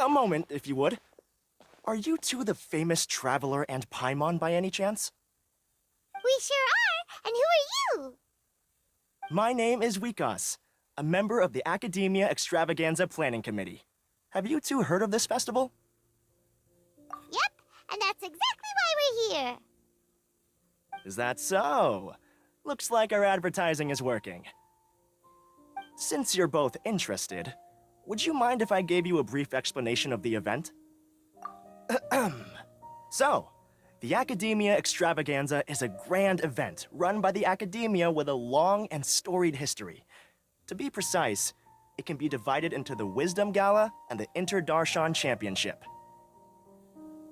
A moment, if you would. Are you two the famous Traveler and Paimon by any chance? We sure are, and who are you? My name is Wikas, a member of the Academia Extravaganza Planning Committee. Have you two heard of this festival? Yep, and that's exactly why we're here. Is that so? Looks like our advertising is working. Since you're both interested, would you mind if I gave you a brief explanation of the event? So, the Academia Extravaganza is a grand event run by the Academia with a long and storied history. To be precise, it can be divided into the Wisdom Gala and the Inter-Darshan Championship.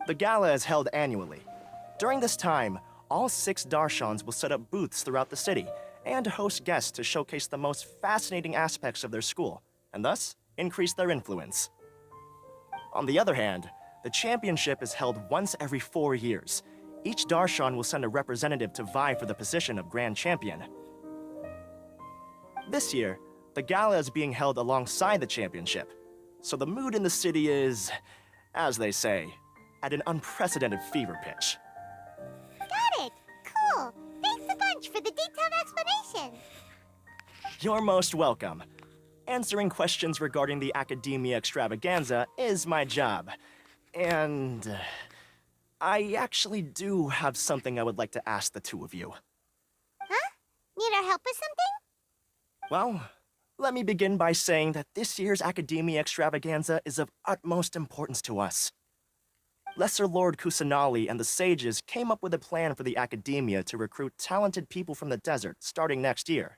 The gala is held annually. During this time, all 6 Darshans will set up booths throughout the city and host guests to showcase the most fascinating aspects of their school, and thus increase their influence. On the other hand, the championship is held once every 4 years. Each Darshan will send a representative to vie for the position of Grand Champion. This year, the gala is being held alongside the championship, so the mood in the city is, as they say, at an unprecedented fever pitch. Got it! Cool! Thanks a bunch for the detailed explanation! You're most welcome. Answering questions regarding the Academia Extravaganza is my job. And I actually do have something I would like to ask the two of you. Huh? Need our help with something? Well, let me begin by saying that this year's Academia Extravaganza is of utmost importance to us. Lesser Lord Kusanali and the sages came up with a plan for the Academia to recruit talented people from the desert starting next year.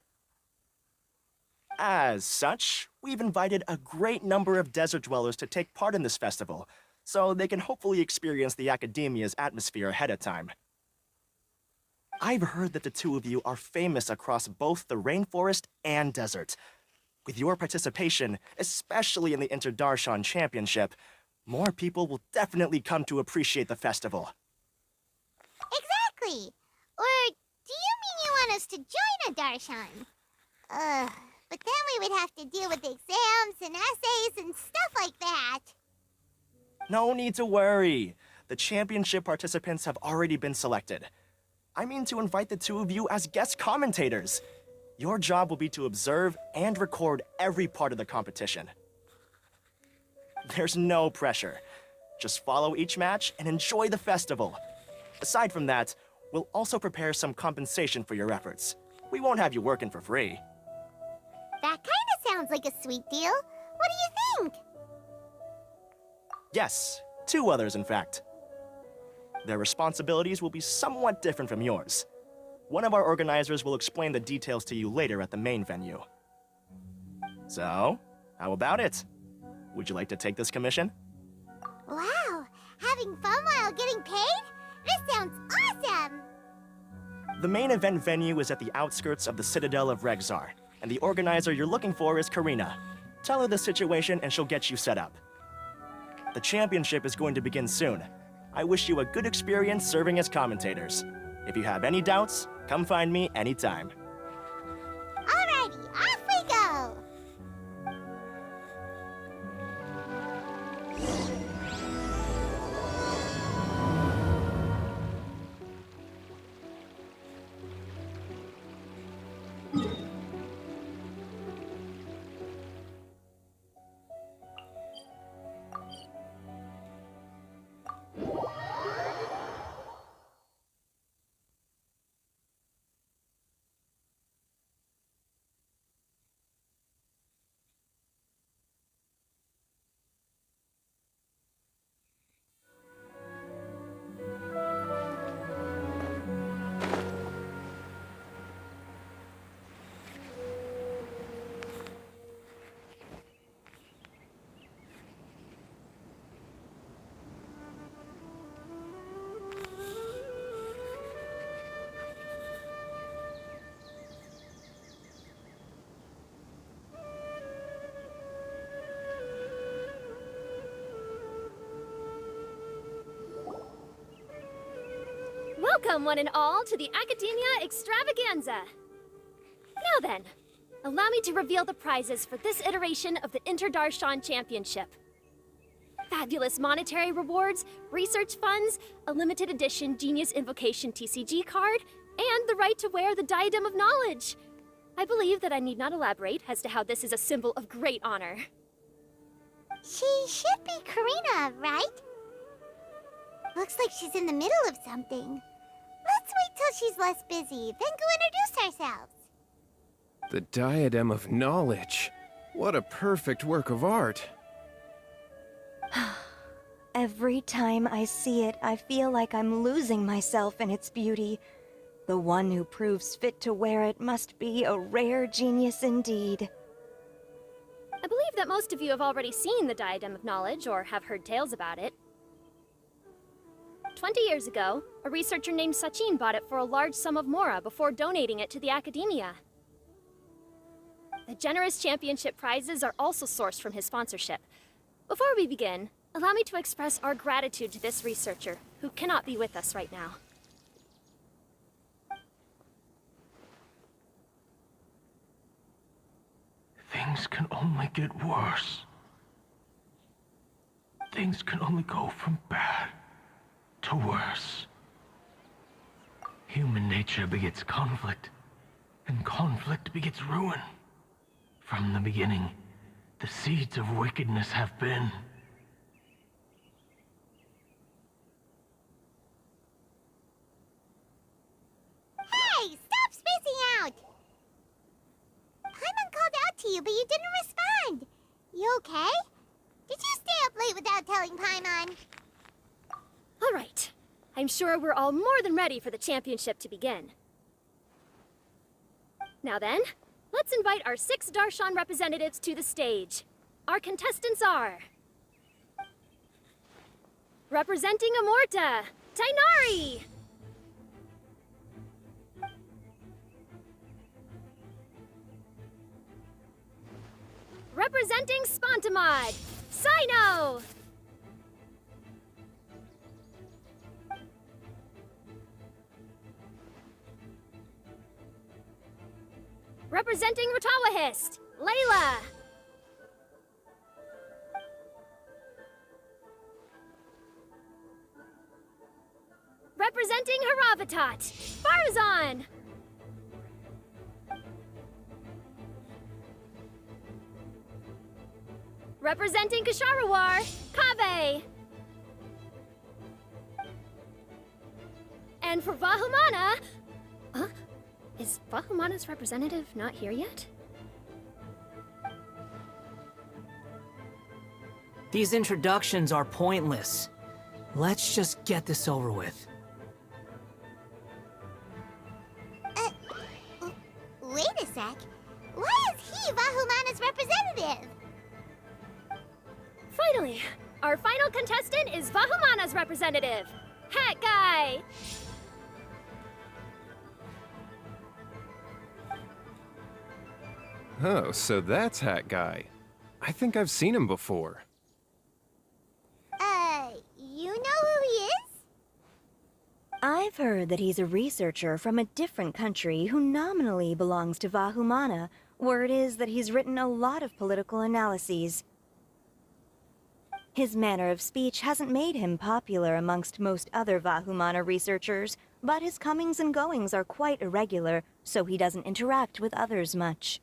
As such, we've invited a great number of desert dwellers to take part in this festival, so they can hopefully experience the Academia's atmosphere ahead of time. I've heard that the two of you are famous across both the rainforest and desert. With your participation, especially in the Inter-Darshan Championship, more people will definitely come to appreciate the festival. Exactly! Or do you mean you want us to join a Darshan? But then we would have to deal with exams and essays and stuff like that. No need to worry. The championship participants have already been selected. I mean to invite the two of you as guest commentators. Your job will be to observe and record every part of the competition. There's no pressure. Just follow each match and enjoy the festival. Aside from that, we'll also prepare some compensation for your efforts. We won't have you working for free. That kinda sounds like a sweet deal. What do you think? Yes, 2 others in fact. Their responsibilities will be somewhat different from yours. One of our organizers will explain the details to you later at the main venue. So, how about it? Would you like to take this commission? Wow! Having fun while getting paid? This sounds awesome! The main event venue is at the outskirts of the Citadel of Regzar, and the organizer you're looking for is Karina. Tell her the situation and she'll get you set up. The championship is going to begin soon. I wish you a good experience serving as commentators. If you have any doubts, come find me anytime. Alrighty, off we go! Welcome, one and all, to the Academia Extravaganza. Now then, allow me to reveal the prizes for this iteration of the Inter-Darshan Championship. fabulous monetary rewards, research funds, a limited edition Genius Invocation TCG card, and the right to wear the Diadem of Knowledge. I believe that I need not elaborate as to how this is a symbol of great honor. She should be Karina, right? Looks like she's in the middle of something. Let's wait till she's less busy, then go introduce ourselves. The Diadem of Knowledge. What a perfect work of art. Every time I see it, I feel like I'm losing myself in its beauty. The one who proves fit to wear it must be a rare genius indeed. I believe that most of you have already seen the Diadem of Knowledge or have heard tales about it. 20 years ago, a researcher named Sachin bought it for a large sum of mora before donating it to the academia. The generous championship prizes are also sourced from his sponsorship. Before we begin, allow me to express our gratitude to this researcher, who cannot be with us right now. Things can only get worse. Things can only go from bad to worse. Human nature begets conflict, and conflict begets ruin. From the beginning, the seeds of wickedness have been. Hey, stop spacing out! Paimon called out to you, but you didn't respond. You okay? Did you stay up late without telling Paimon? All right. I'm sure we're all more than ready for the championship to begin. Now then, let's invite our 6 Darshan representatives to the stage. Our contestants are... representing Amorta, Tainari! Representing Spontamod, Sino! Representing Ratawahist, Layla! Representing Haravatat, Farzan! Representing Kasharawar, Kaveh! And for Vahumana... Huh? Is Vahumana's representative not here yet? These introductions are pointless. Let's just get this over with. Wait a sec. Why is he Vahumana's representative? Finally, our final contestant is Vahumana's representative, Hat Guy! Oh, so that's Hat Guy. I think I've seen him before. You know who he is? I've heard that he's a researcher from a different country who nominally belongs to Vahumana. Word is that he's written a lot of political analyses. His manner of speech hasn't made him popular amongst most other Vahumana researchers, but his comings and goings are quite irregular, so he doesn't interact with others much.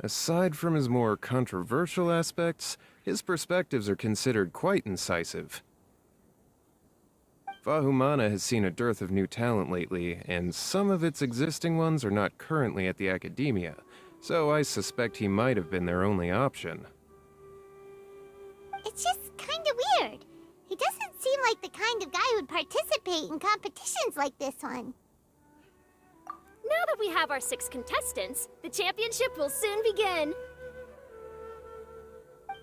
Aside from his more controversial aspects, his perspectives are considered quite incisive. Vahumana has seen a dearth of new talent lately, and some of its existing ones are not currently at the academia, so I suspect he might have been their only option. It's just kinda weird. He doesn't seem like the kind of guy who'd participate in competitions like this one. Now that we have our 6 contestants, the championship will soon begin.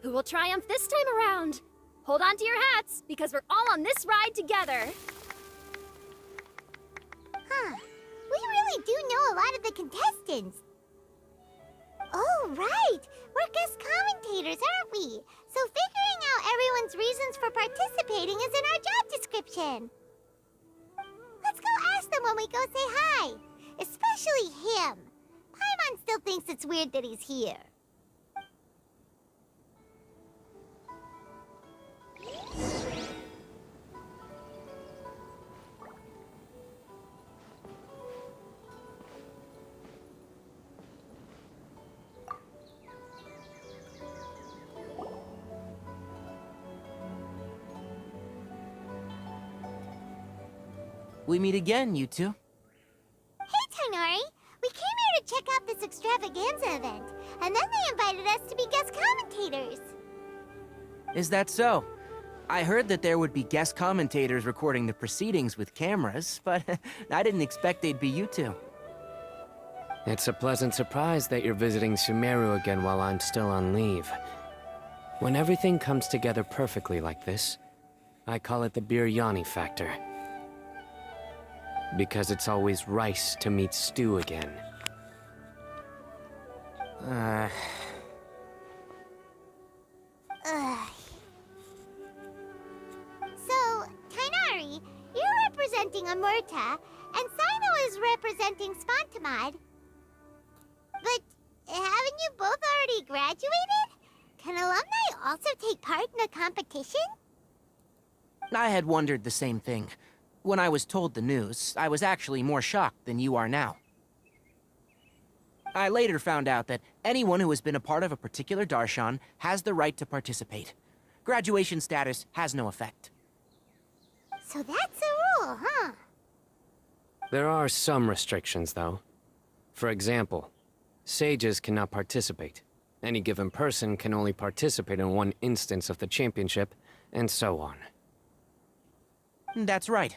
Who will triumph this time around? Hold on to your hats, because we're all on this ride together. Huh. We really do know a lot of the contestants. Oh, right. We're guest commentators, aren't we? So figuring out everyone's reasons for participating is in our job description. Let's go ask them when we go say hi. Especially him. Paimon still thinks it's weird that he's here. we meet again, you two. Hey, Tighnari! We came here to check out this extravaganza event, and then they invited us to be guest commentators. Is that so? I heard that there would be guest commentators recording the proceedings with cameras, but I didn't expect they'd be you two. It's a pleasant surprise that you're visiting Sumeru again while I'm still on leave. When everything comes together perfectly like this, I call it the biryani factor. Because it's always rice to meet stew again. Ugh. So, Tighnari, you're representing Amurta, and Sino is representing Spantamad. But haven't you both already graduated? Can alumni also take part in a competition? I had wondered the same thing. When I was told the news, I was actually more shocked than you are now. I later found out that anyone who has been a part of a particular darshan has the right to participate. Graduation status has no effect. So that's a rule, huh? There are some restrictions, though. For example, sages cannot participate. Any given person can only participate in one instance of the championship, and so on. That's right.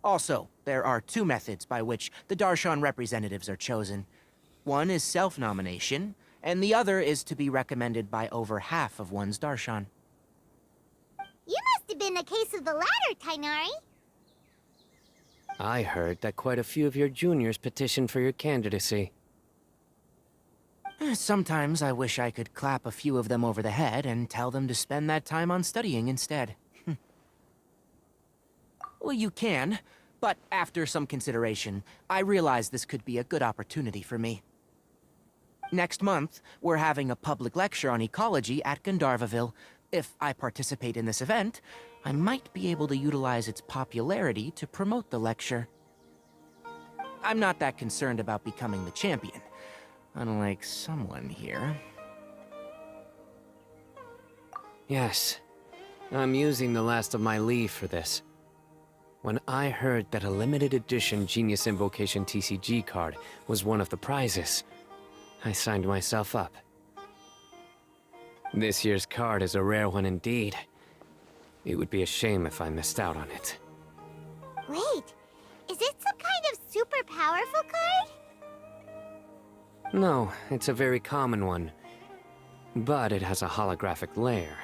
Also, there are two methods by which the darshan representatives are chosen. One is self-nomination, and the other is to be recommended by over half of one's darshan. You must have been a case of the latter, Tighnari. I heard that quite a few of your juniors petitioned for your candidacy. Sometimes I wish I could clap a few of them over the head and tell them to spend that time on studying instead. Well, you can, but after some consideration, I realize this could be a good opportunity for me. Next month, we're having a public lecture on ecology at Gandharvaville. If I participate in this event, I might be able to utilize its popularity to promote the lecture. I'm not that concerned about becoming the champion, unlike someone here. Yes, I'm using the last of my leave for this. When I heard that a limited edition Genius Invocation TCG card was one of the prizes, I signed myself up. This year's card is a rare one indeed. It would be a shame if I missed out on it. Wait, is it some kind of super powerful card? No, it's a very common one. But it has a holographic layer.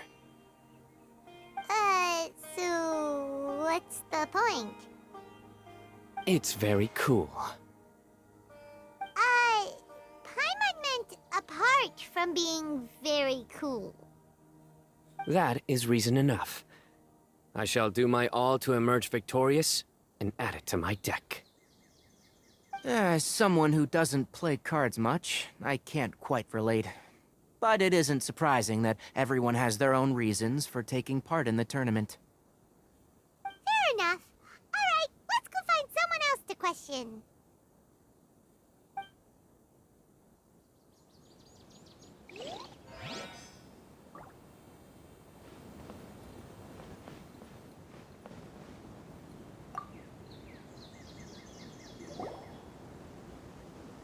So what's the point? It's very cool. Paimon meant apart from being very cool. That is reason enough. I shall do my all to emerge victorious and add it to my deck. As someone who doesn't play cards much, I can't quite relate. But it isn't surprising that everyone has their own reasons for taking part in the tournament. Fair enough. Alright, let's go find someone else to question.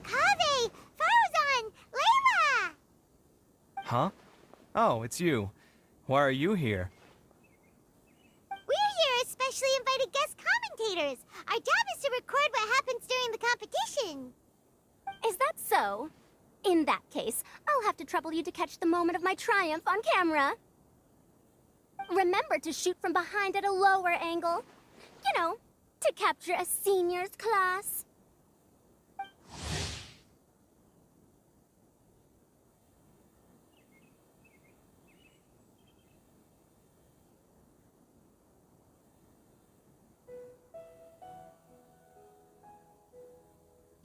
Kaveh! Farzan! Layla! Huh? Oh, it's you. Why are you here? We're here as specially invited guest commentators. Our job is to record what happens during the competition. Is that so? In that case, I'll have to trouble you to catch the moment of my triumph on camera. Remember to shoot from behind at a lower angle. You know, to capture a seniors class.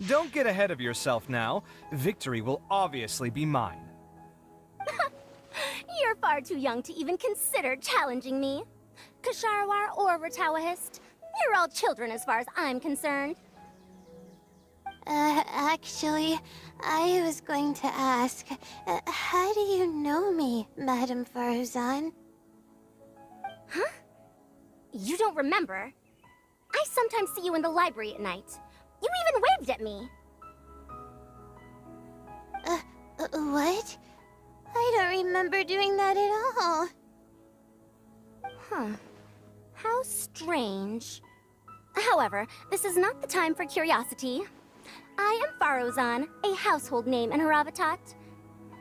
Don't get ahead of yourself now. Victory will obviously be mine. You're far too young to even consider challenging me. Kasharawar or Ratawahist, you're all children as far as I'm concerned. Actually, I was going to ask, how do you know me, Madam Farzan? Huh? You don't remember? I sometimes see you in the library at night. You even waved at me. What? I don't remember doing that at all. Huh. How strange. However, this is not the time for curiosity. I am Farozan, a household name in Haravatat.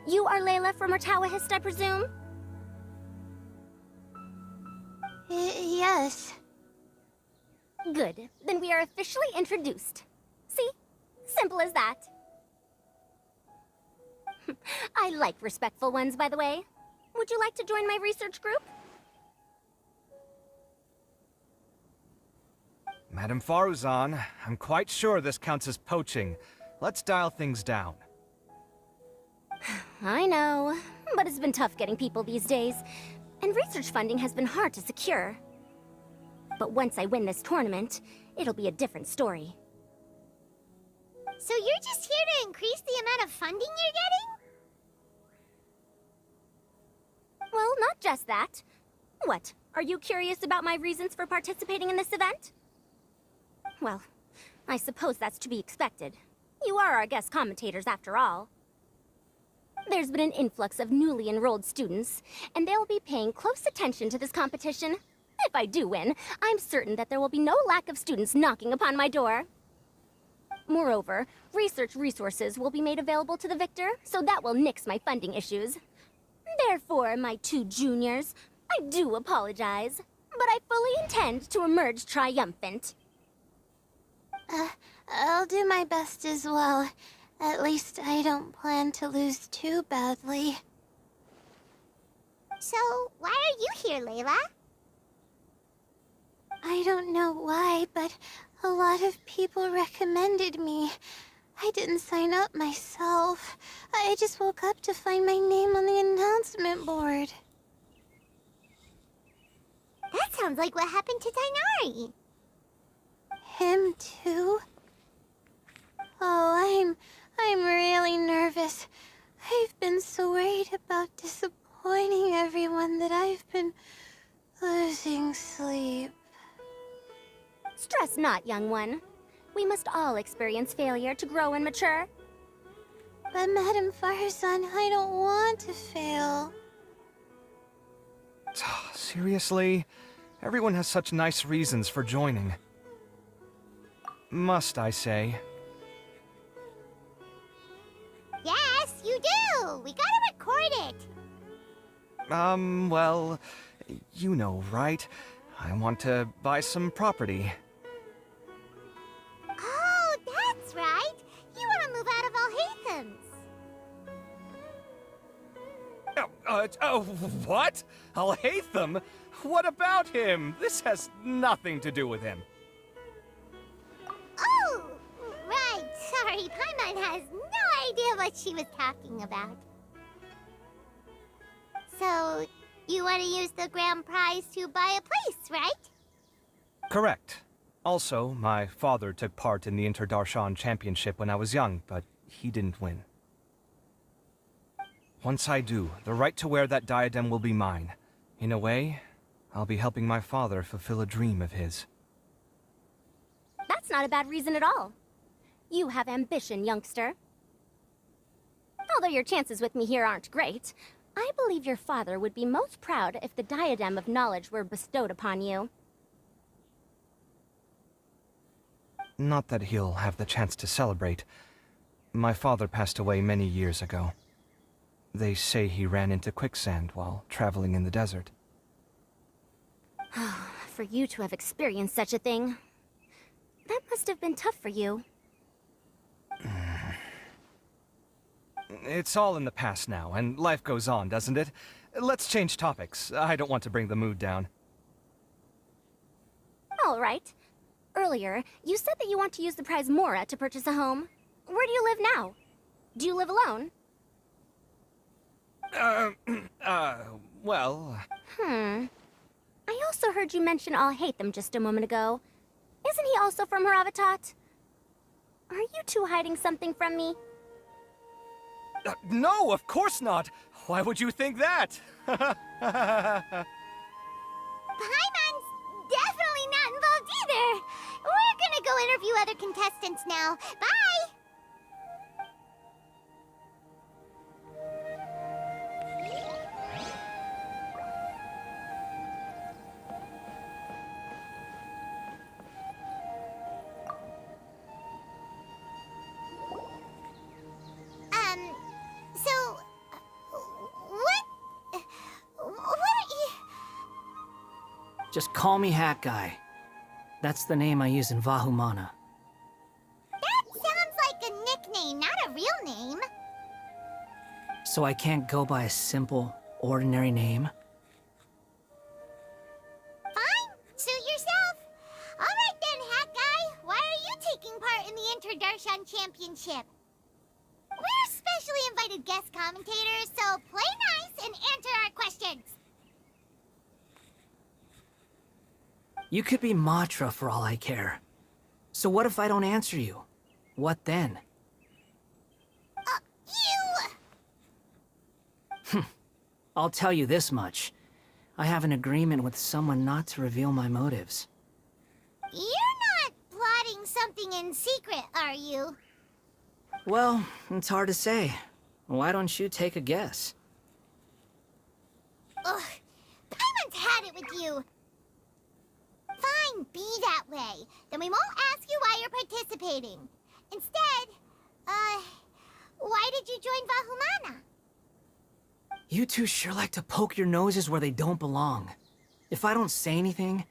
You are Layla from Murtawahist, I presume? Yes. Good. Then we are officially introduced. See? Simple as that. I like respectful ones, by the way. Would you like to join my research group? Madam Faruzan, I'm quite sure this counts as poaching. Let's dial things down. I know, but it's been tough getting people these days, and research funding has been hard to secure. But once I win this tournament, it'll be a different story. So you're just here to increase the amount of funding you're getting? Well, not just that. What, are you curious about my reasons for participating in this event? Well, I suppose that's to be expected. You are our guest commentators after all. There's been an influx of newly enrolled students, and they'll be paying close attention to this competition. If I do win, I'm certain that there will be no lack of students knocking upon my door. Moreover, research resources will be made available to the victor, so that will nix my funding issues. Therefore, my two juniors, I do apologize, but I fully intend to emerge triumphant. I'll do my best as well. At least I don't plan to lose too badly. So, why are you here, Layla? I don't know why, but a lot of people recommended me. I didn't sign up myself. I just woke up to find my name on the announcement board. That sounds like what happened to Tainari. Him too? Oh, I'm really nervous. I've been so worried about disappointing everyone that I've been losing sleep. Stress not, young one. We must all experience failure to grow and mature. But Madame Farsan, I don't want to fail. Seriously? Everyone has such nice reasons for joining. Must I say? Yes, you do! We gotta record it! Well, you know, right? I want to buy some property. Oh, that's right! You want to move out of Alhaithams. What? Alhaitham? What about him? This has nothing to do with him. Oh, right. Sorry, Paimon has no idea what she was talking about. So, you want to use the grand prize to buy a place, right? Correct. Also, my father took part in the Inter-Darshan Championship when I was young, but he didn't win. Once I do, the right to wear that diadem will be mine. In a way, I'll be helping my father fulfill a dream of his. That's not a bad reason at all. You have ambition, youngster. Although your chances with me here aren't great, I believe your father would be most proud if the diadem of knowledge were bestowed upon you. Not that he'll have the chance to celebrate. My father passed away many years ago. They say he ran into quicksand while traveling in the desert. For you to have experienced such a thing, that must have been tough for you. It's all in the past now, and life goes on, doesn't it? Let's change topics. I don't want to bring the mood down. All right. Earlier, you said that you want to use the prize Mora to purchase a home. Where do you live now? Do you live alone? Well... I also heard you mention Alhaitham just a moment ago. Isn't he also from Haravatat? Are you two hiding something from me? No, of course not! Why would you think that? Paimon's definitely not involved either! contestants now. Bye! So, what are you... Just call me Hat Guy. That's the name I use in Vahumana. That sounds like a nickname, not a real name. So I can't go by a simple, ordinary name? Fine, suit yourself. Alright then, Hat Guy. Why are you taking part in the Interdarshan Championship? We're specially invited guest commentators, so play nice and answer our questions. You could be Matra for all I care. So what if I don't answer you? What then? You... I'll tell you this much. I have an agreement with someone not to reveal my motives. You're not plotting something in secret, are you? Well, it's hard to say. Why don't you take a guess? Ugh, Paimon's had it with you. Fine, be that way. Then we won't ask you why you're participating. Instead, why did you join Vahumana? You two sure like to poke your noses where they don't belong. If I don't say anything,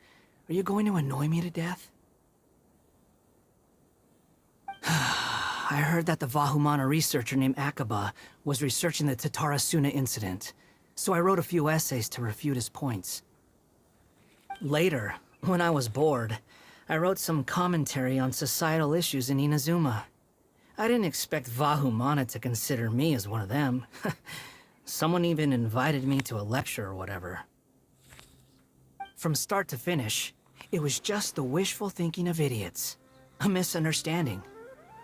are you going to annoy me to death? I heard that the Vahumana researcher named Akaba was researching the Tatarasuna incident, so I wrote a few essays to refute his points. Later, when I was bored, I wrote some commentary on societal issues in Inazuma. I didn't expect Vahumana to consider me as one of them. Someone even invited me to a lecture or whatever. From start to finish, it was just the wishful thinking of idiots. A misunderstanding.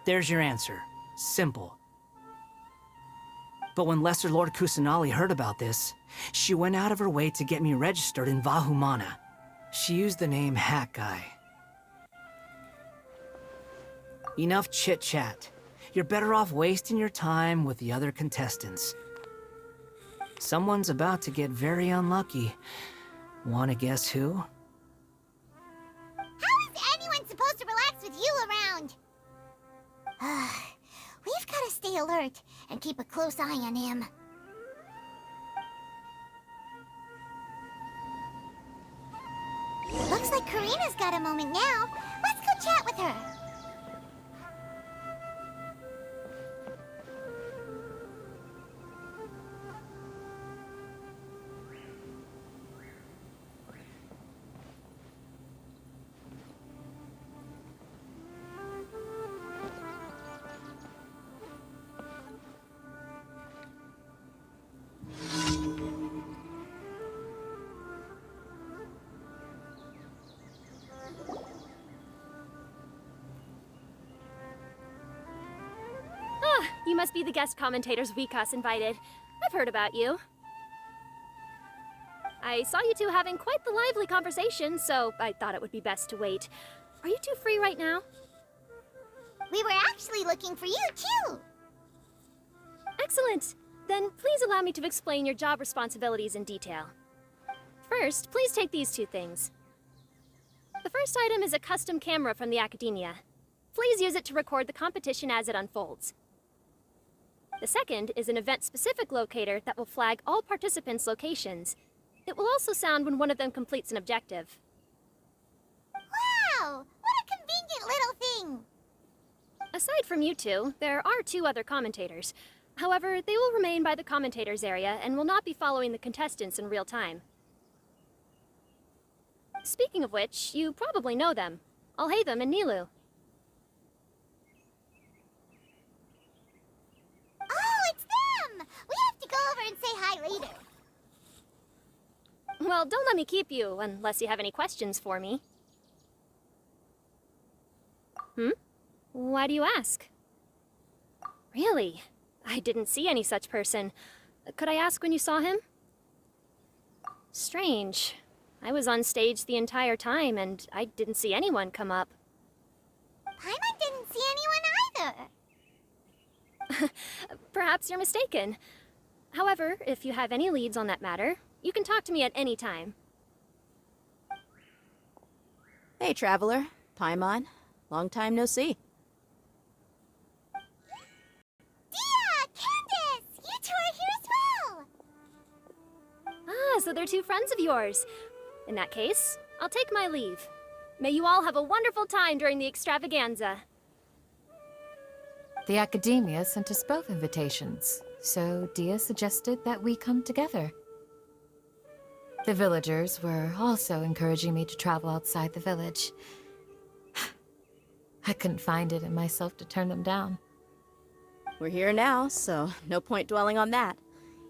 There's your answer. Simple. But when Lesser Lord Kusanali heard about this, she went out of her way to get me registered in Vahumana. She used the name Hat Guy. Enough chit-chat. You're better off wasting your time with the other contestants. Someone's about to get very unlucky. Wanna guess who? How is anyone supposed to relax with you around? We've got to stay alert and keep a close eye on him. Looks like Karina's got a moment now. Let's go chat with her. You must be the guest commentators Vikas invited. I've heard about you. I saw you two having quite the lively conversation, so I thought it would be best to wait. Are you two free right now? We were actually looking for you, too. Excellent. Then please allow me to explain your job responsibilities in detail. First, please take these two things. The first item is a custom camera from the Academia. Please use it to record the competition as it unfolds. The second is an event-specific locator that will flag all participants' locations. It will also sound when one of them completes an objective. Wow! What a convenient little thing! Aside from you two, there are two other commentators. However, they will remain by the commentators area and will not be following the contestants in real time. Speaking of which, you probably know them. Alhaitham and Nilu. Oh, it's them! We have to go over and say hi later. Well, don't let me keep you, unless you have any questions for me. Why do you ask? Really? I didn't see any such person. Could I ask when you saw him? Strange. I was on stage the entire time, and I didn't see anyone come up. Paimon didn't perhaps you're mistaken. However, if you have any leads on that matter, you can talk to me at any time. Hey, Traveler. Paimon. Long time no see. Dia! Candace! You two are here as well! Ah, so they're two friends of yours. In that case, I'll take my leave. May you all have a wonderful time during the extravaganza. The Academia sent us both invitations, so Dia suggested that we come together. The villagers were also encouraging me to travel outside the village. I couldn't find it in myself to turn them down. We're here now, so no point dwelling on that.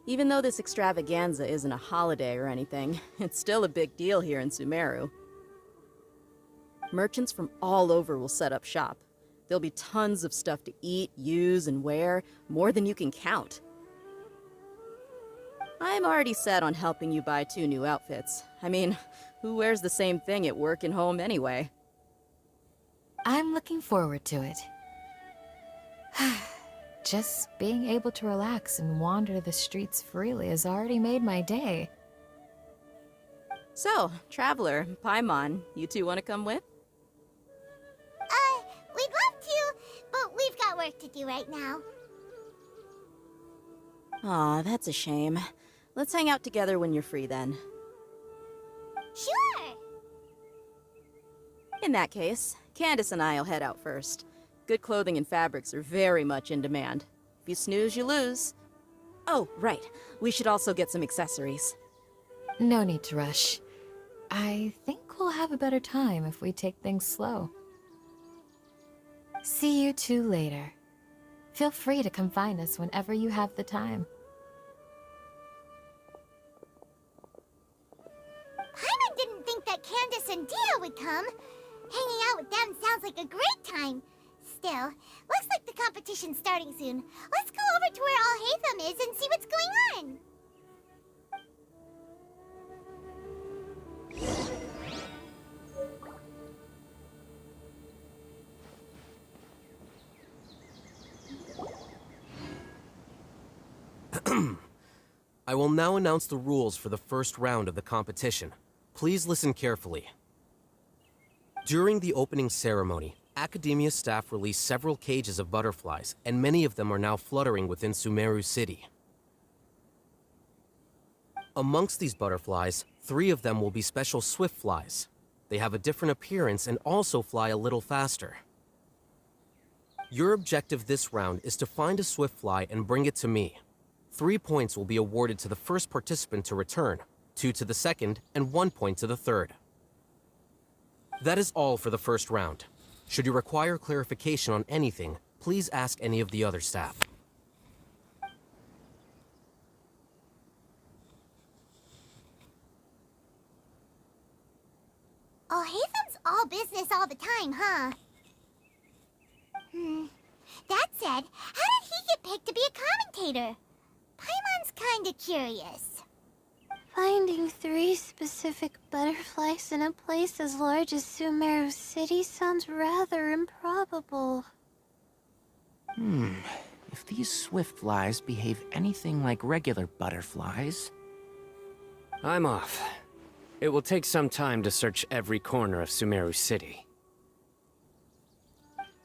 Even though this extravaganza isn't a holiday or anything, it's still a big deal here in Sumeru. Merchants from all over will set up shop. There'll be tons of stuff to eat, use, and wear, more than you can count. I'm already set on helping you buy 2 new outfits. I mean, who wears the same thing at work and home anyway? I'm looking forward to it. Just being able to relax and wander the streets freely has already made my day. So, Traveler, Paimon, you two want to come with? We'd love to, but we've got work to do right now. Aw, that's a shame. Let's hang out together when you're free then. Sure! In that case, Candace and I'll head out first. Good clothing and fabrics are very much in demand. If you snooze, you lose. Oh, right. We should also get some accessories. No need to rush. I think we'll have a better time if we take things slow. See you two later. Feel free to come find us whenever you have the time. Paimon didn't think that Candace and Dia would come. Hanging out with them sounds like a great time. Still, looks like the competition's starting soon. Let's go over to where Alhaitham is and see what's going on. I will now announce the rules for the first round of the competition. Please listen carefully. During the opening ceremony, Academia staff released several cages of butterflies, and many of them are now fluttering within Sumeru City. Amongst these butterflies, 3 of them will be special swift flies. They have a different appearance and also fly a little faster. Your objective this round is to find a swift fly and bring it to me. 3 points will be awarded to the first participant to return, 2 to the second, and 1 point to the third. That is all for the first round. Should you require clarification on anything, please ask any of the other staff. Alhaitham's all business all the time, huh? That said, how did he get picked to be a commentator? Paimon's kinda curious. Finding 3 specific butterflies in a place as large as Sumeru City sounds rather improbable. If these swift flies behave anything like regular butterflies... I'm off. It will take some time to search every corner of Sumeru City.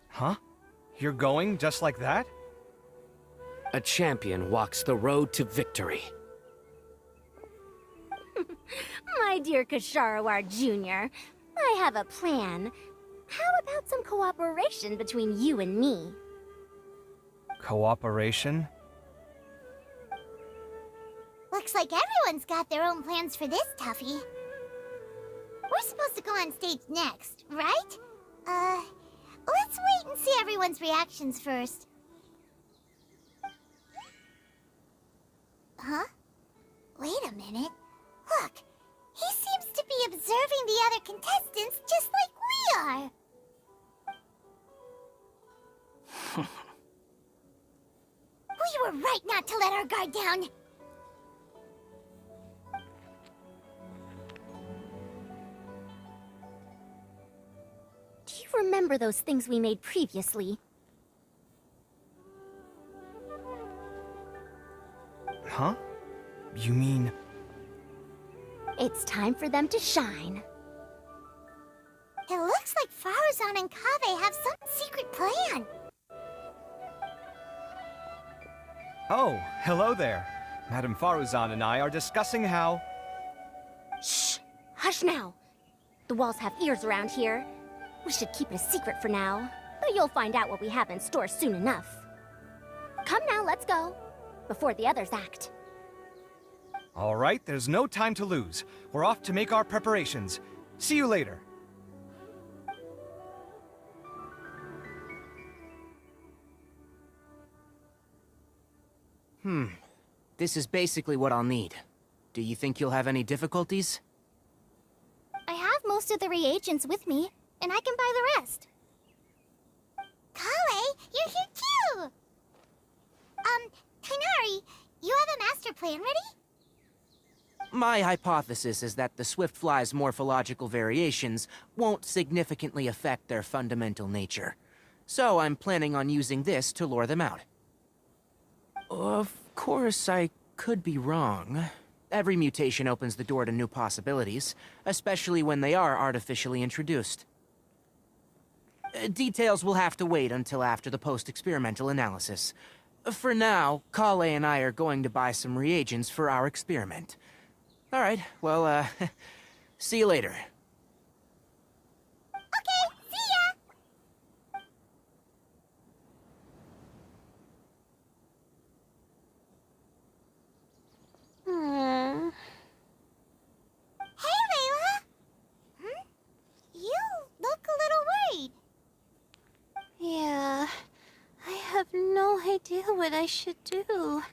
Huh? You're going just like that? A champion walks the road to victory. My dear Kasharawar Jr., I have a plan. How about some cooperation between you and me? Cooperation? Looks like everyone's got their own plans for this, Tuffy. We're supposed to go on stage next, right? Let's wait and see everyone's reactions first. Huh? Wait a minute. Look, he seems to be observing the other contestants just like we are. We were right not to let our guard down. Do you remember those things we made previously? Huh? You mean... It's time for them to shine. It looks like Faruzan and Kaveh have some secret plan. Oh, hello there. Madame Faruzan and I are discussing how... Shh! Hush now. The walls have ears around here. We should keep it a secret for now. But you'll find out what we have in store soon enough. Come now, let's go. Before the others act. All right, there's no time to lose. We're off to make our preparations. See you later. This is basically what I'll need. Do you think you'll have any difficulties? I have most of the reagents with me, and I can buy the rest. Kale, you're here too! Kainari, you have a master plan ready? My hypothesis is that the Swiftfly's morphological variations won't significantly affect their fundamental nature. So I'm planning on using this to lure them out. Of course, I could be wrong. Every mutation opens the door to new possibilities, especially when they are artificially introduced. Details will have to wait until after the post-experimental analysis. For now, Kale and I are going to buy some reagents for our experiment. All right, well, see you later. Okay, see ya! Hey, Layla! You look a little worried. Yeah, I have no idea what I should do.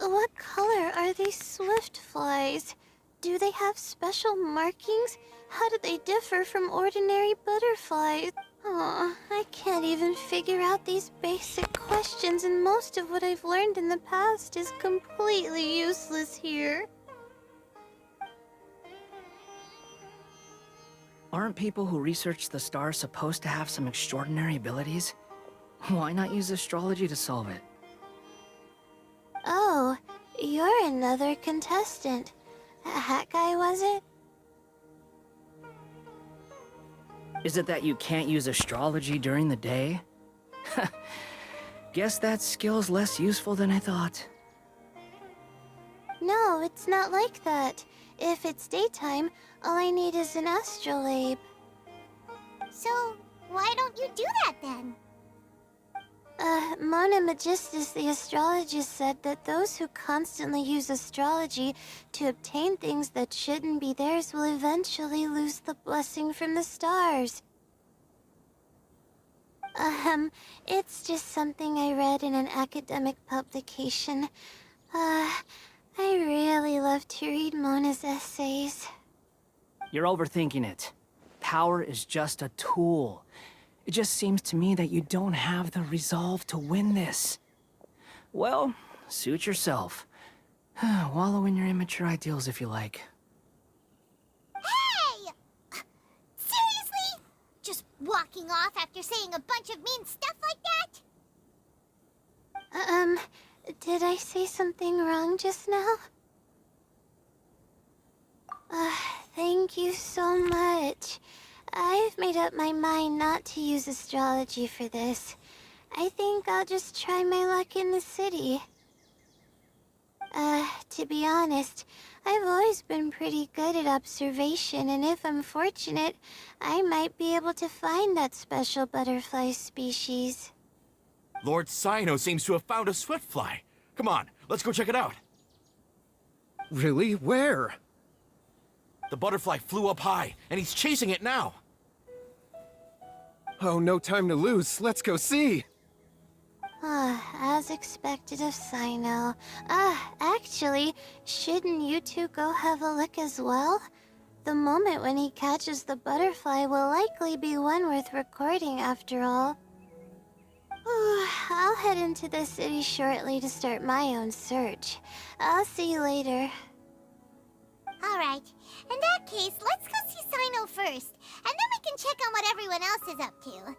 What color are these swift flies? Do they have special markings? How do they differ from ordinary butterflies? Oh, I can't even figure out these basic questions, and most of what I've learned in the past is completely useless here. Aren't people who research the stars supposed to have some extraordinary abilities? Why not use astrology to solve it? Oh, you're another contestant. That guy, was it? Is it that you can't use astrology during the day? Guess that skill's less useful than I thought. No, it's not like that. If it's daytime, all I need is an astrolabe. So, why don't you do that then? Mona Magistus, the astrologist, said that those who constantly use astrology to obtain things that shouldn't be theirs will eventually lose the blessing from the stars. It's just something I read in an academic publication. I really love to read Mona's essays. You're overthinking it. Power is just a tool. It just seems to me that you don't have the resolve to win this. Well, suit yourself. Wallow in your immature ideals if you like. Hey! Seriously? Just walking off after saying a bunch of mean stuff like that? Did I say something wrong just now? Thank you so much. I've made up my mind not to use astrology for this. I think I'll just try my luck in the city. To be honest, I've always been pretty good at observation, and if I'm fortunate, I might be able to find that special butterfly species. Lord Cyno seems to have found a swiftfly. Come on, let's go check it out. Really? Where? The butterfly flew up high, and he's chasing it now. Oh, no time to lose. Let's go see. As expected of Cyno. Actually, shouldn't you two go have a look as well? The moment when he catches the butterfly will likely be one worth recording after all. I'll head into the city shortly to start my own search. I'll see you later. Alright, in that case, let's go see Cyno first, and then we can check on what everyone else is up to.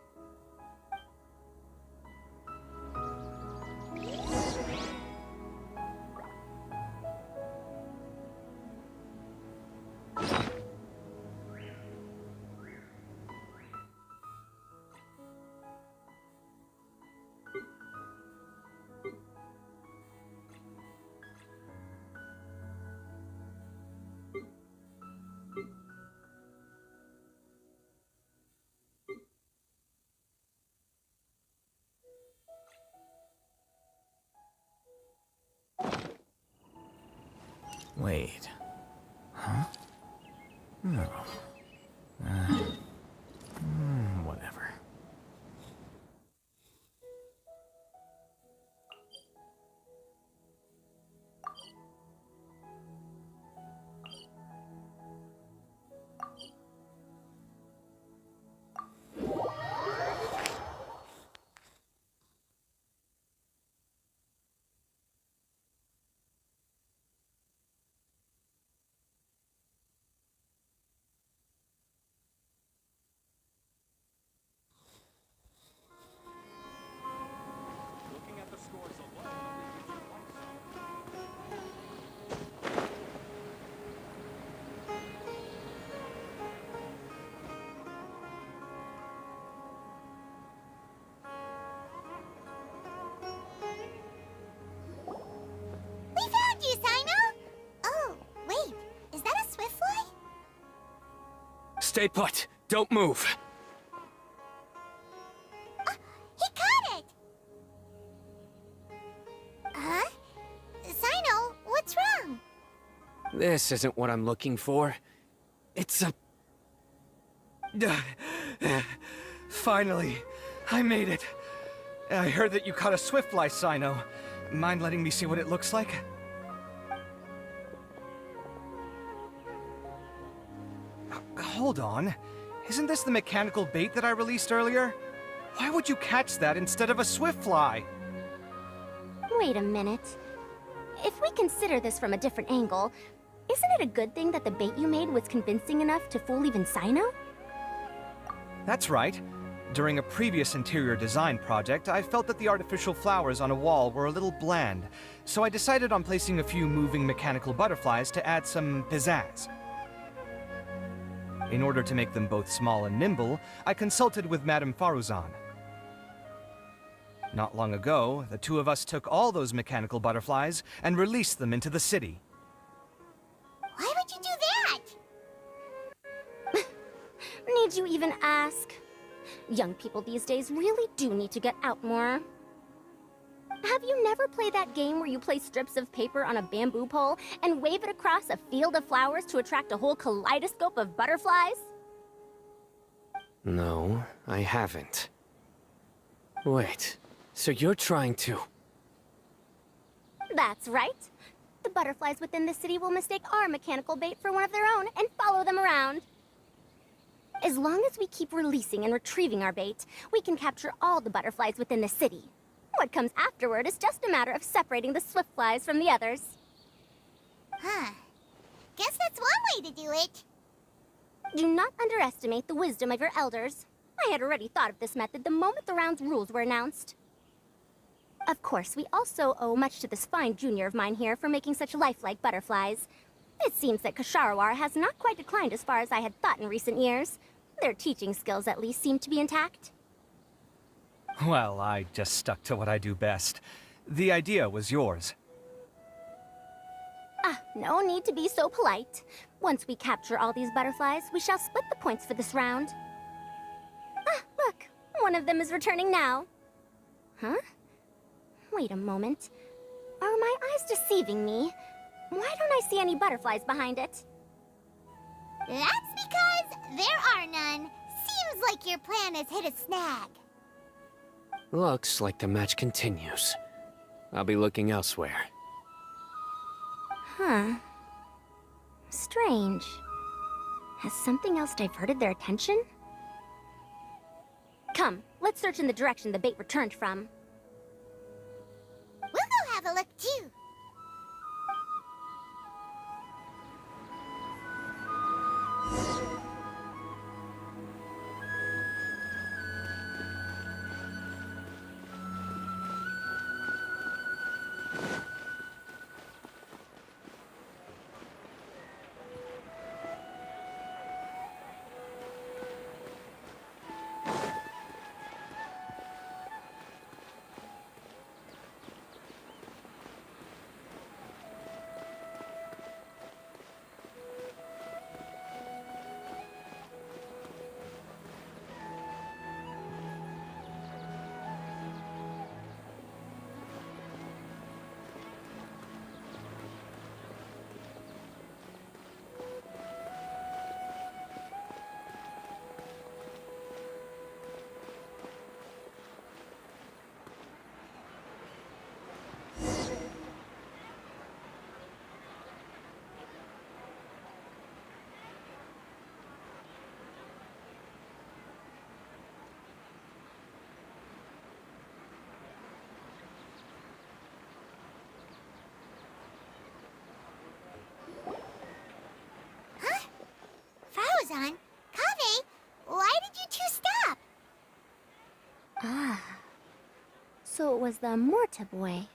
Wait. Huh? No. Whatever. We found you, Sino! Oh, wait. Is that a swiftfly? Stay put! Don't move! He caught it! Huh? Sino, what's wrong? This isn't what I'm looking for. It's a... Finally, I made it. I heard that you caught a swiftfly, Sino. Mind letting me see what it looks like? Hold on. Isn't this the mechanical bait that I released earlier? Why would you catch that instead of a swiftfly? Wait a minute. If we consider this from a different angle, isn't it a good thing that the bait you made was convincing enough to fool even Sino? That's right. During a previous interior design project, I felt that the artificial flowers on a wall were a little bland, so I decided on placing a few moving mechanical butterflies to add some pizzazz. In order to make them both small and nimble, I consulted with Madame Faruzan. Not long ago, the two of us took all those mechanical butterflies and released them into the city. Why would you do that? Need you even ask? Young people these days really do need to get out more. Have you never played that game where you place strips of paper on a bamboo pole and wave it across a field of flowers to attract a whole kaleidoscope of butterflies? No, I haven't. Wait, so you're trying to... That's right. The butterflies within the city will mistake our mechanical bait for one of their own and follow them around. As long as we keep releasing and retrieving our bait, we can capture all the butterflies within the city. What comes afterward is just a matter of separating the swiftflies from the others. Huh. Guess that's one way to do it. Do not underestimate the wisdom of your elders. I had already thought of this method the moment the round's rules were announced. Of course, we also owe much to this fine junior of mine here for making such lifelike butterflies. It seems that Kasharawar has not quite declined as far as I had thought in recent years. Their teaching skills at least seem to be intact. Well, I just stuck to what I do best. The idea was yours. No need to be so polite. Once we capture all these butterflies, we shall split the points for this round. Look, one of them is returning now. Huh? Wait a moment. Are my eyes deceiving me? Why don't I see any butterflies behind it? That's because there are none. Seems like your plan has hit a snag. Looks like the match continues. I'll be looking elsewhere. Huh. Strange. Has something else diverted their attention? Come, let's search in the direction the bait returned from. We'll go have a look too. So it was the Morta boy.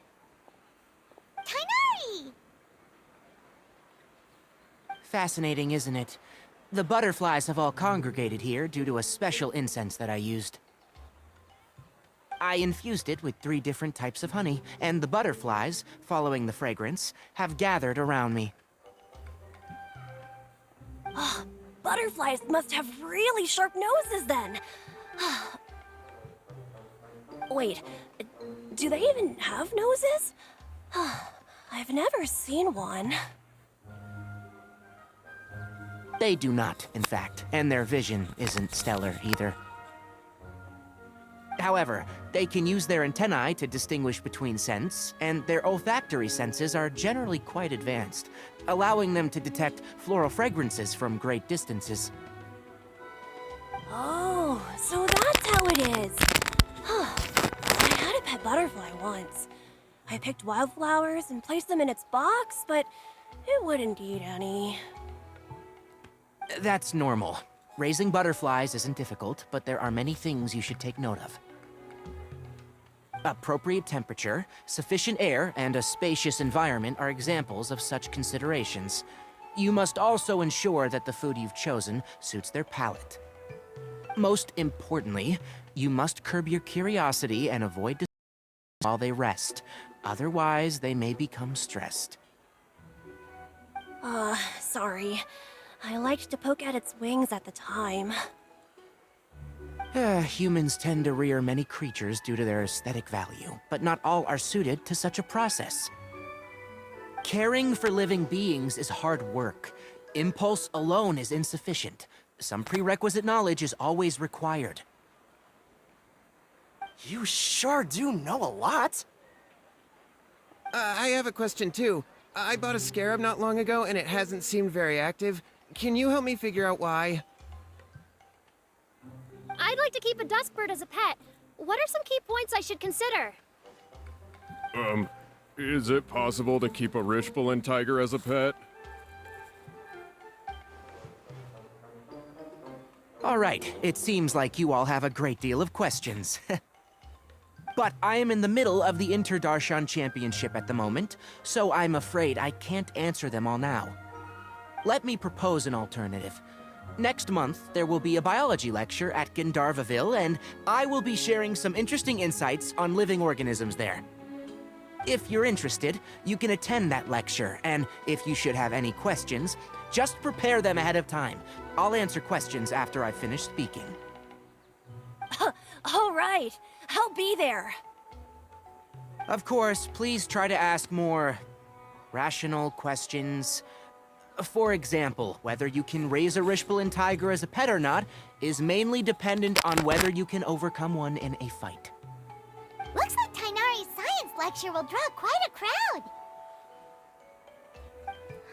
Tighnari! Fascinating, isn't it? The butterflies have all congregated here due to a special incense that I used. I infused it with 3 different types of honey, and the butterflies, following the fragrance, have gathered around me. Butterflies must have really sharp noses then. Wait, do they even have noses? I've never seen one. They do not, in fact, and their vision isn't stellar either. However, they can use their antennae to distinguish between scents, and their olfactory senses are generally quite advanced, allowing them to detect floral fragrances from great distances. Oh, so that's how it is. I had a pet butterfly once. I picked wildflowers and placed them in its box, but it wouldn't eat any. That's normal. Raising butterflies isn't difficult, but there are many things you should take note of. Appropriate temperature, sufficient air, and a spacious environment are examples of such considerations. You must also ensure that the food you've chosen suits their palate. Most importantly, you must curb your curiosity and avoid distractions while they rest. Otherwise, they may become stressed. Sorry. I liked to poke at its wings at the time. Humans tend to rear many creatures due to their aesthetic value, but not all are suited to such a process. Caring for living beings is hard work. Impulse alone is insufficient. Some prerequisite knowledge is always required. You sure do know a lot. I have a question too. I bought a scarab not long ago and it hasn't seemed very active. Can you help me figure out why? I'd like to keep a duskbird as a pet. What are some key points I should consider? Is it possible to keep a Rishbalin tiger as a pet? All right, it seems like you all have a great deal of questions. But I am in the middle of the Interdarshan Championship at the moment, so I'm afraid I can't answer them all now. Let me propose an alternative. Next month, there will be a biology lecture at Gandharvaville, and I will be sharing some interesting insights on living organisms there. If you're interested, you can attend that lecture, and if you should have any questions, just prepare them ahead of time. I'll answer questions after I've finished speaking. All right, I'll be there. Of course, please try to ask more rational questions. For example, whether you can raise a Rishbalin tiger as a pet or not is mainly dependent on whether you can overcome one in a fight. Looks like Tighnari's science lecture will draw quite a crowd.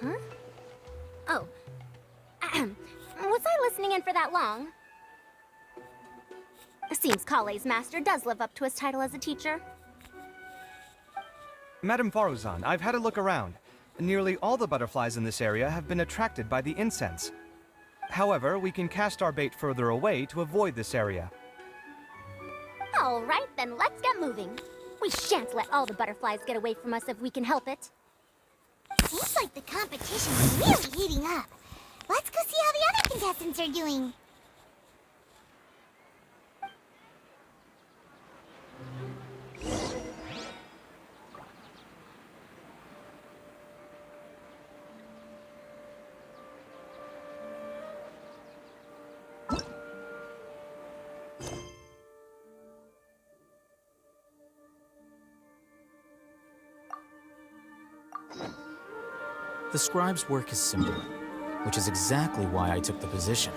Huh? Oh. Was I listening in for that long? Seems Kale's master does live up to his title as a teacher. Madame Faruzan, I've had a look around. Nearly all the butterflies in this area have been attracted by the incense. However, we can cast our bait further away to avoid this area. All right, then let's get moving. We shan't let all the butterflies get away from us if we can help it. Seems like the competition's really heating up. Let's go see how the other contestants are doing. The scribe's work is simple, which is exactly why I took the position.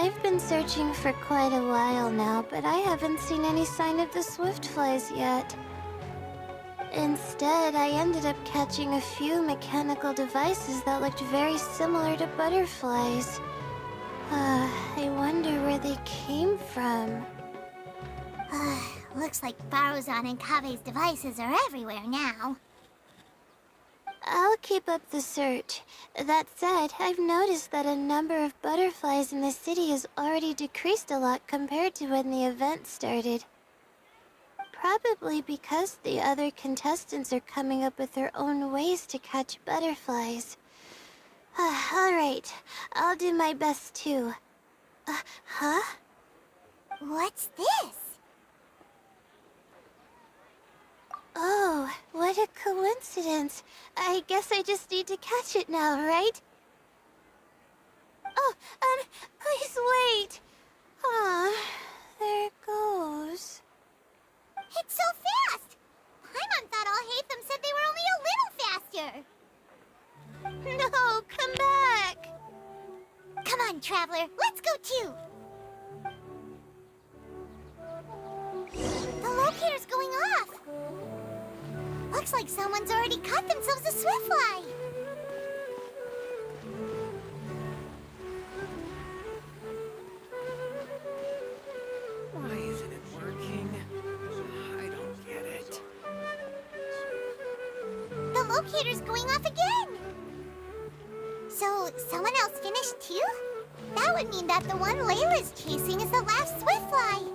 I've been searching for quite a while now, but I haven't seen any sign of the swiftflies yet. Instead, I ended up catching a few mechanical devices that looked very similar to butterflies. I wonder where they came from. Looks like Baruzan and Kabe's devices are everywhere now. I'll keep up the search. That said, I've noticed that a number of butterflies in the city has already decreased a lot compared to when the event started. Probably because the other contestants are coming up with their own ways to catch butterflies. Alright, I'll do my best too. Huh? What's this? Oh, what a coincidence. I guess I just need to catch it now, right? Oh, please wait. Aw, there it goes. It's so fast! Paimon thought all Hatham said they were only a little faster. No, come back! Come on, Traveler, let's go too! The locator's going off! Looks like someone's already caught themselves a swiftfly! Why isn't it working? I don't get it. The locator's going off again! So, someone else finished too? That would mean that the one Layla's chasing is the last swiftfly!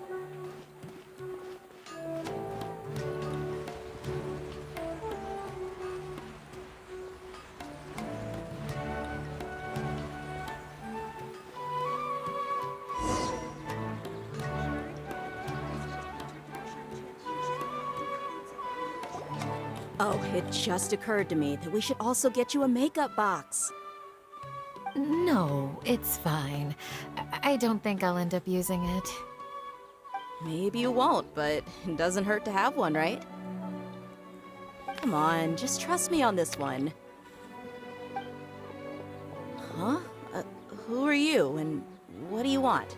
Oh, it just occurred to me that we should also get you a makeup box. No, it's fine. I don't think I'll end up using it. Maybe you won't, but it doesn't hurt to have one, right? Come on, just trust me on this one. Huh? Who are you, and what do you want?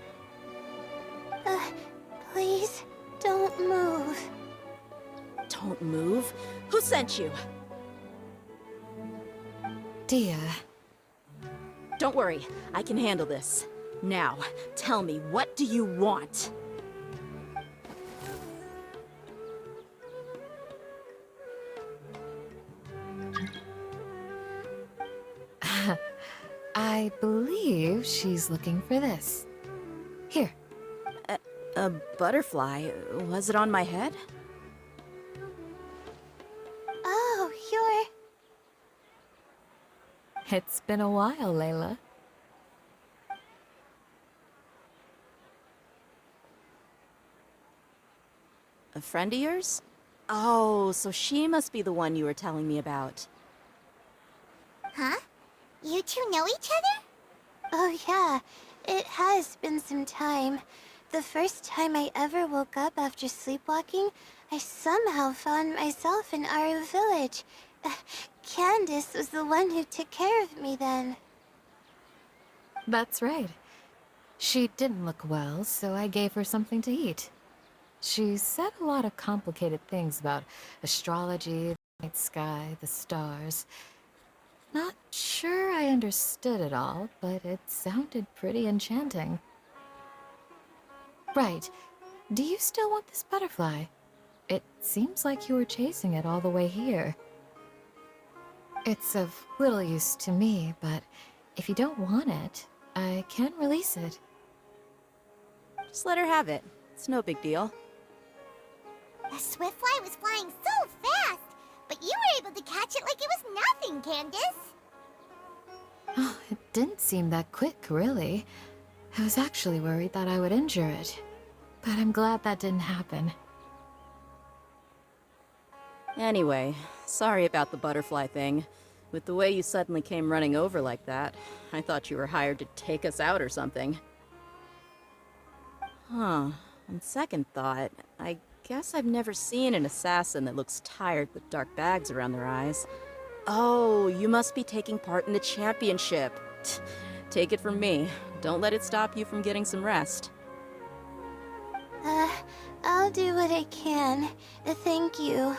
Please, don't move. Don't move? Who sent you? Dia. Don't worry, I can handle this. Now, tell me, what do you want? I believe she's looking for this. Here. A butterfly? Was it on my head? Oh, you're... It's been a while, Layla. A friend of yours? Oh, so she must be the one you were telling me about. Huh? You two know each other? Oh yeah, it has been some time. The first time I ever woke up after sleepwalking, I somehow found myself in Aru village. Candace was the one who took care of me then. That's right. She didn't look well, so I gave her something to eat. She said a lot of complicated things about astrology, the night sky, the stars. Not sure I understood it all, but it sounded pretty enchanting. Right. Do you still want this butterfly? It seems like you were chasing it all the way here. It's of little use to me, but if you don't want it, I can release it. Just let her have it. It's no big deal. The swiftfly was flying so fast, but you were able to catch it like it was nothing, Candace. Oh, it didn't seem that quick, really. I was actually worried that I would injure it, but I'm glad that didn't happen. Anyway, sorry about the butterfly thing. With the way you suddenly came running over like that, I thought you were hired to take us out or something. Huh. On second thought, I guess I've never seen an assassin that looks tired with dark bags around their eyes. Oh, you must be taking part in the championship. Take it from me. Don't let it stop you from getting some rest. I'll do what I can. Thank you.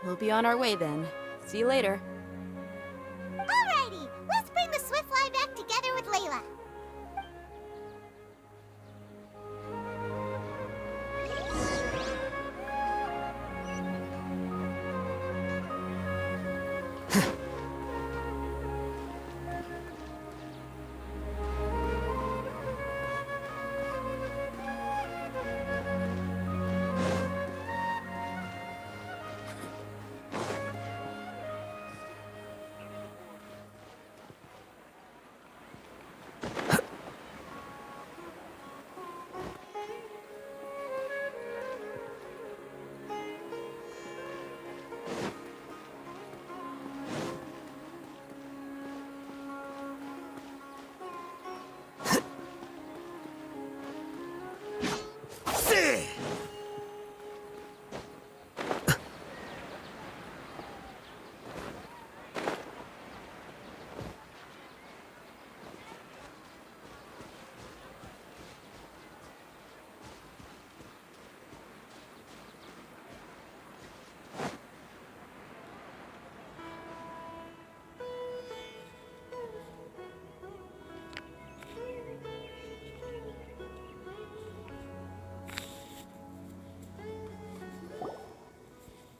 We'll be on our way then. See you later. Alrighty, let's bring the Swiftfly back together with Layla.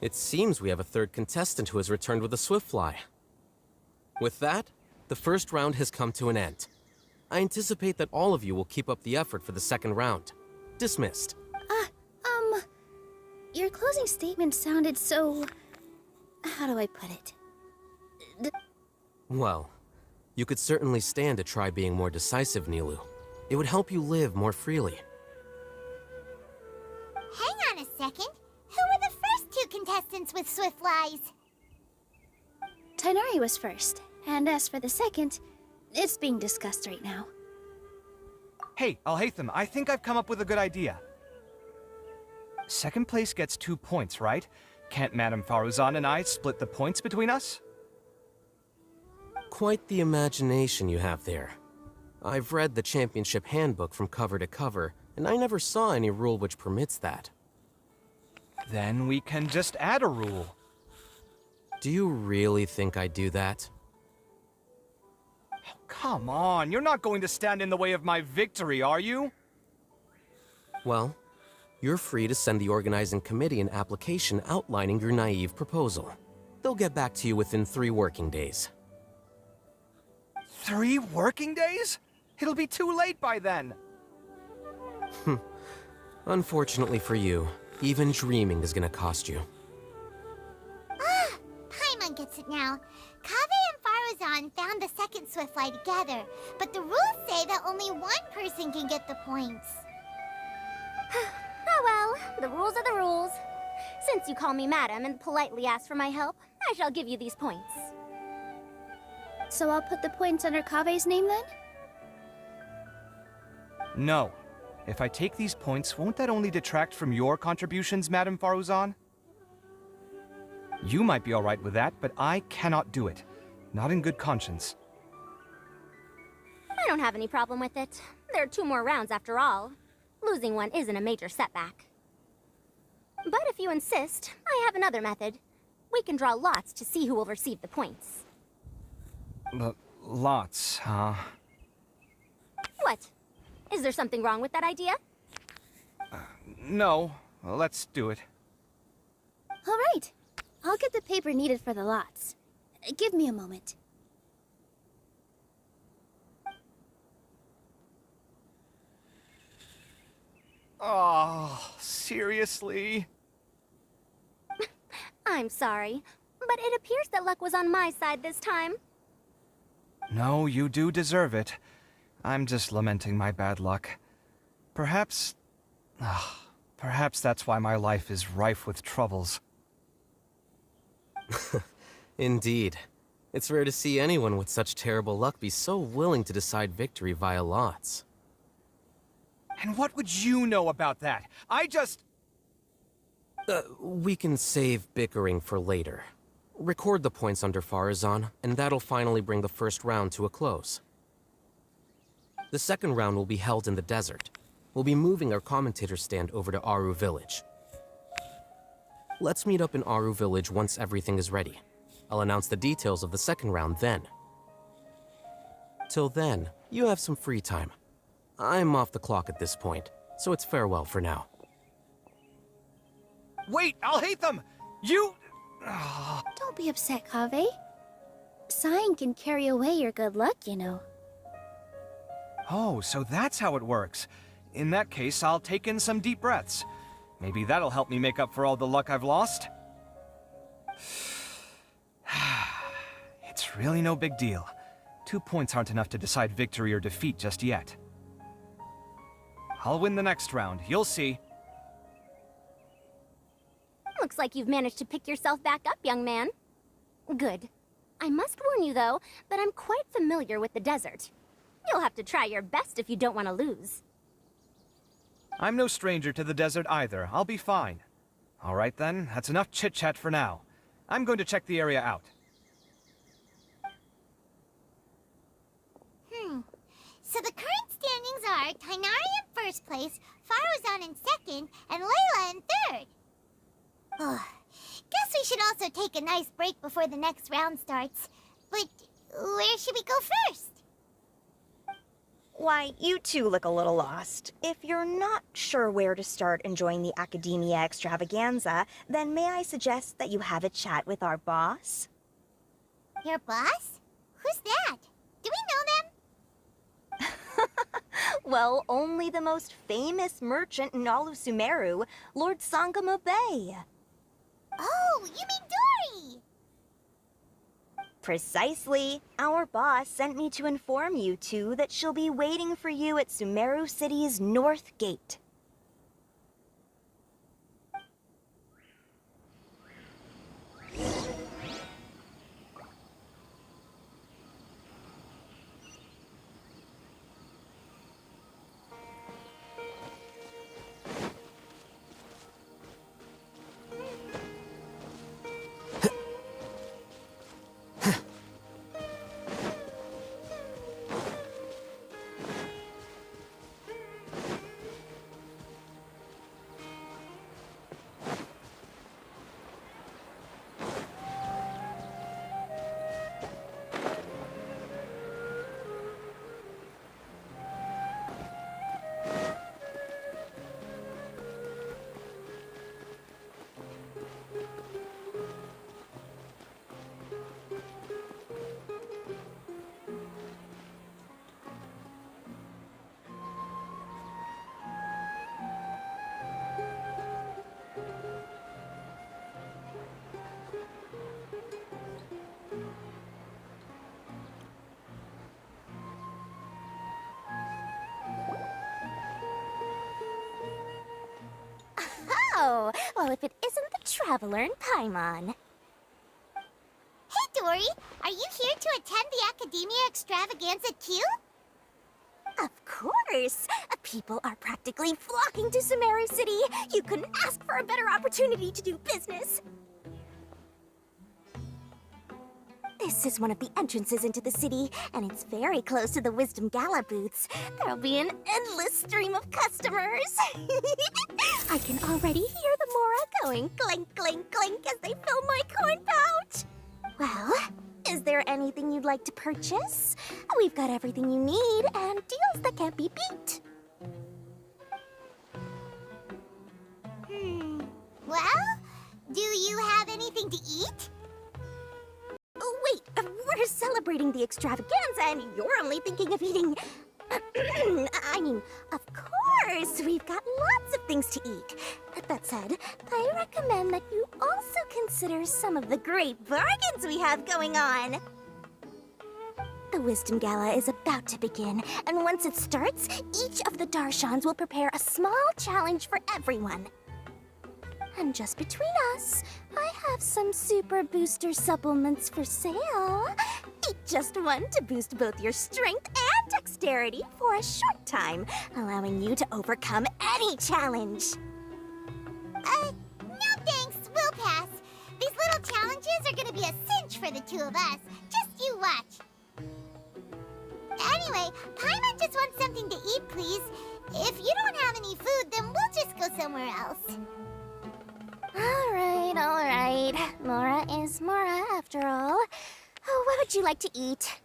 It seems we have a third contestant who has returned with a Swiftfly. With that, the first round has come to an end. I anticipate that all of you will keep up the effort for the second round. Dismissed. Your closing statement sounded so... how do I put it? Well, you could certainly stand to try being more decisive, Nilu. It would help you live more freely. Hang on a second. Who were the first two contestants with Swiftflies? Tainari was first, and as for the second, it's being discussed right now. Hey, Alhaitham, I think I've come up with a good idea. Second place gets 2 points, right? Can't Madame Faruzan and I split the points between us? Quite the imagination you have there. I've read the championship handbook from cover to cover, and I never saw any rule which permits that. Then we can just add a rule. Do you really think I'd do that? Oh, come on, you're not going to stand in the way of my victory, are you? Well, you're free to send the organizing committee an application outlining your naive proposal. They'll get back to you within 3 working days. 3 working days? It'll be too late by then. Unfortunately for you, even dreaming is gonna cost you. Paimon gets it now. Kaveh and Faruzan found the second Swiftfly together, but the rules say that only one person can get the points. Oh well, the rules are the rules. Since you call me madam and politely ask for my help, I shall give you these points. So I'll put the points under Kave's name then? No. If I take these points, won't that only detract from your contributions, Madame Faruzan? You might be alright with that, but I cannot do it. Not in good conscience. I don't have any problem with it. There are 2 more rounds after all. Losing one isn't a major setback. But if you insist, I have another method. We can draw lots to see who will receive the points. Lots, huh? What? Is there something wrong with that idea? No. Well, let's do it. All right. I'll get the paper needed for the lots. Give me a moment. Oh, seriously? I'm sorry, but it appears that luck was on my side this time. No, you do deserve it. I'm just lamenting my bad luck. Perhaps that's why my life is rife with troubles. Indeed. It's rare to see anyone with such terrible luck be so willing to decide victory via lots. And what would you know about that? I just... We can save bickering for later. Record the points under Faruzan, and that'll finally bring the first round to a close. The second round will be held in the desert. We'll be moving our commentator stand over to Aru Village. Let's meet up in Aru Village once everything is ready. I'll announce the details of the second round then. Till then, you have some free time. I'm off the clock at this point, so it's farewell for now. Wait, I'll hate them! You... Don't be upset, Kaveh. Sighing can carry away your good luck, you know. Oh, so that's how it works. In that case, I'll take in some deep breaths. Maybe that'll help me make up for all the luck I've lost. It's really no big deal. 2 points aren't enough to decide victory or defeat just yet. I'll win the next round, you'll see. Looks like you've managed to pick yourself back up, young man. Good. I must warn you, though, that I'm quite familiar with the desert. You'll have to try your best if you don't want to lose. I'm no stranger to the desert either. I'll be fine. All right then, that's enough chit-chat for now. I'm going to check the area out. So the current standings are Tainari in first place, Faruzan in second, and Layla in third. Guess we should also take a nice break before the next round starts. But where should we go first? Why, you two look a little lost. If you're not sure where to start enjoying the Academia extravaganza, then may I suggest that you have a chat with our boss? Your boss? Who's that? Do we know them? Well, only the most famous merchant in all of Sumeru, Lord Sangamo Bay. Oh, you mean Dory! Precisely. Our boss sent me to inform you two that she'll be waiting for you at Sumeru City's North Gate. Oh, well, if it isn't the Traveler in Paimon. Hey, Dory! Are you here to attend the Academia extravaganza too? Of course! People are practically flocking to Sumeru City. You couldn't ask for a better opportunity to do business. This is one of the entrances into the city, and it's very close to the Wisdom Gala booths. There'll be an endless stream of customers. I can already hear the Mora going clink, clink, clink as they fill my coin pouch. Well, is there anything you'd like to purchase? We've got everything you need, and deals that can't be beat. Well, do you have anything to eat? Oh, wait, we're celebrating the extravaganza, and you're only thinking of eating... I mean, of course, we've got lots of things to eat. That said, I recommend that you also consider some of the great bargains we have going on. The Wisdom Gala is about to begin, and once it starts, each of the Darshans will prepare a small challenge for everyone. And just between us, I have some super booster supplements for sale. Eat just one to boost both your strength and dexterity for a short time, allowing you to overcome any challenge. No thanks, we'll pass. These little challenges are gonna be a cinch for the two of us. Just you watch. Anyway, Paimon just wants something to eat, please. If you don't have any food, then we'll just go somewhere else. Alright. Mora is Mora, after all. Oh, what would you like to eat?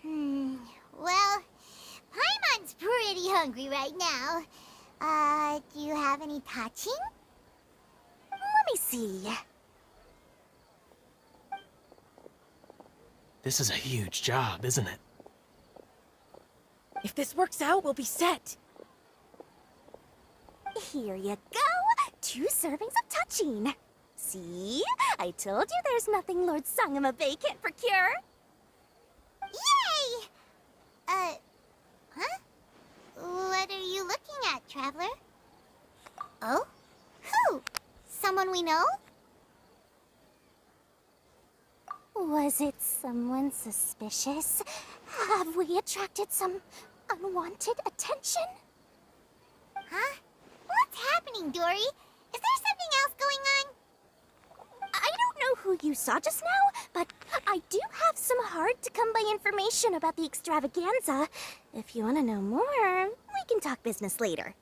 Well, Paimon's pretty hungry right now. Do you have any touching? Let me see. This is a huge job, isn't it? If this works out, we'll be set. Here you go. 2 servings of touching. See? I told you there's nothing Lord Sangamabe can't procure. Yay! Huh? What are you looking at, Traveler? Oh? Who? Someone we know? Was it someone suspicious? Have we attracted some unwanted attention? Huh? What's happening, Dory? Is there something else going on? I don't know who you saw just now, but I do have some hard-to-come-by information about the extravaganza. If you want to know more, we can talk business later.